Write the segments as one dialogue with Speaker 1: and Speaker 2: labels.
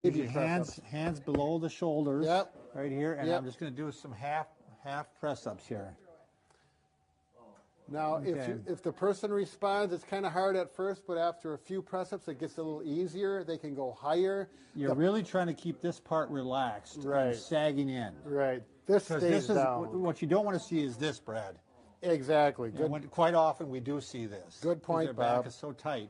Speaker 1: Your hands below the shoulders, right here, and I'm just going to do some half press-ups here.
Speaker 2: Now, if the person responds, it's kind of hard at first, but after a few press-ups, it gets a little easier. They can go higher.
Speaker 1: You're really trying to keep this part relaxed and sagging in.
Speaker 2: Right. This stays down.
Speaker 1: What you don't want to see is this, Brad.
Speaker 2: Exactly. Good.
Speaker 1: Quite often we do see this.
Speaker 2: Good point,
Speaker 1: their back is so tight.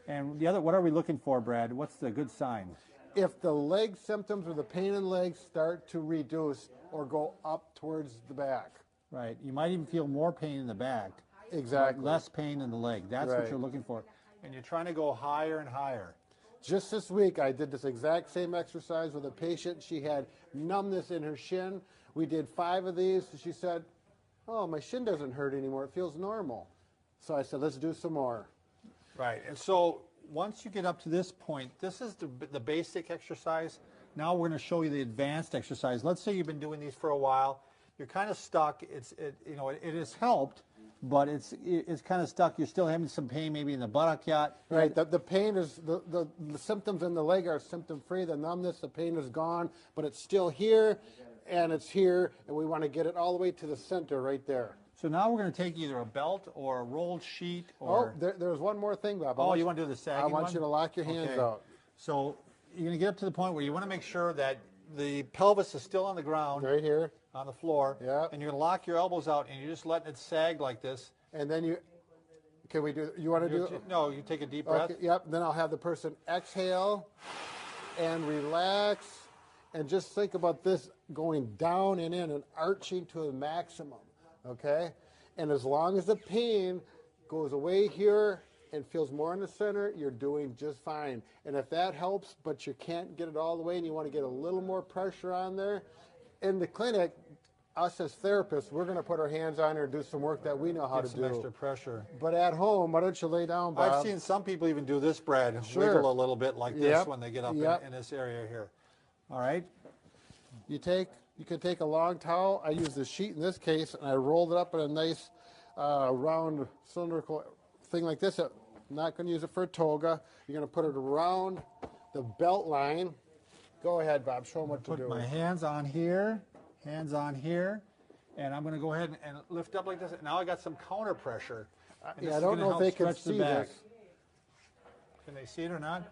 Speaker 1: And the other, what are we looking for, Brad? What's the good sign?
Speaker 2: If the leg symptoms or the pain in legs start to reduce or go up towards the back.
Speaker 1: Right. You might even feel more pain in the back.
Speaker 2: Exactly.
Speaker 1: Less pain in the leg. That's what you're looking for. And you're trying to go higher and higher.
Speaker 2: Just this week, I did this exact same exercise with a patient. She had numbness in her shin. We did 5 of these. She said, oh, my shin doesn't hurt anymore. It feels normal. So I said, let's do some more.
Speaker 1: Right. And so once you get up to this point, this is the basic exercise. Now we're going to show you the advanced exercise. Let's say you've been doing these for a while. You're kind of stuck. It has helped, but it's kind of stuck. You're still having some pain maybe in the buttock yet.
Speaker 2: Right. The pain is, the symptoms in the leg are symptom-free. The numbness, the pain is gone, but it's still here, and it's here, and we want to get it all the way to the center right there.
Speaker 1: So now we're going to take either a belt or a rolled sheet or...
Speaker 2: Oh, there's one more thing, Bob.
Speaker 1: You want to do the sagging one?
Speaker 2: I want you to lock your hands out.
Speaker 1: So you're going to get up to the point where you want to make sure that the pelvis is still on the ground.
Speaker 2: Right here.
Speaker 1: On the floor.
Speaker 2: Yeah. And
Speaker 1: you're going to lock your elbows out and you're just letting it sag like this.
Speaker 2: And then you... Can we do... You want to do...
Speaker 1: No, you take a deep breath.
Speaker 2: Okay, yep. Then I'll have the person exhale and relax. And just think about this going down and in and arching to a maximum. Okay? And as long as the pain goes away here and feels more in the center, you're doing just fine. And if that helps, but you can't get it all the way and you want to get a little more pressure on there, in the clinic, us as therapists, we're going to put our hands on her and do some work that we know how to do.
Speaker 1: Some extra pressure.
Speaker 2: But at home, why don't you lay down, Bob?
Speaker 1: I've seen some people even do this, Brad, wiggle a little bit like this when they get up in this area here. All right?
Speaker 2: You can take a long towel. I use the sheet in this case, and I rolled it up in a nice round cylindrical thing like this. I'm not going to use it for a toga. You're going to put it around the belt line. Go ahead, Bob. Show them what to do.
Speaker 1: Put my hands on here, and I'm going to go ahead and lift up like this. Now I got some counter pressure.
Speaker 2: I don't know if they can see this.
Speaker 1: Can they see it or not?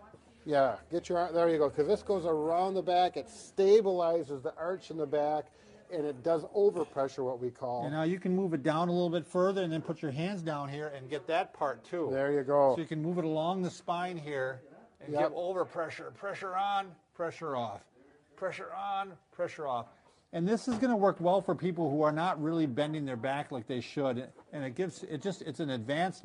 Speaker 2: Yeah, get your arm, there you go, because this goes around the back, it stabilizes the arch in the back, and it does overpressure, what we call.
Speaker 1: And now you can move it down a little bit further and then put your hands down here and get that part too.
Speaker 2: There you go.
Speaker 1: So you can move it along the spine here and give overpressure. Pressure on, pressure off. Pressure on, pressure off. And this is going to work well for people who are not really bending their back like they should. And it's an advanced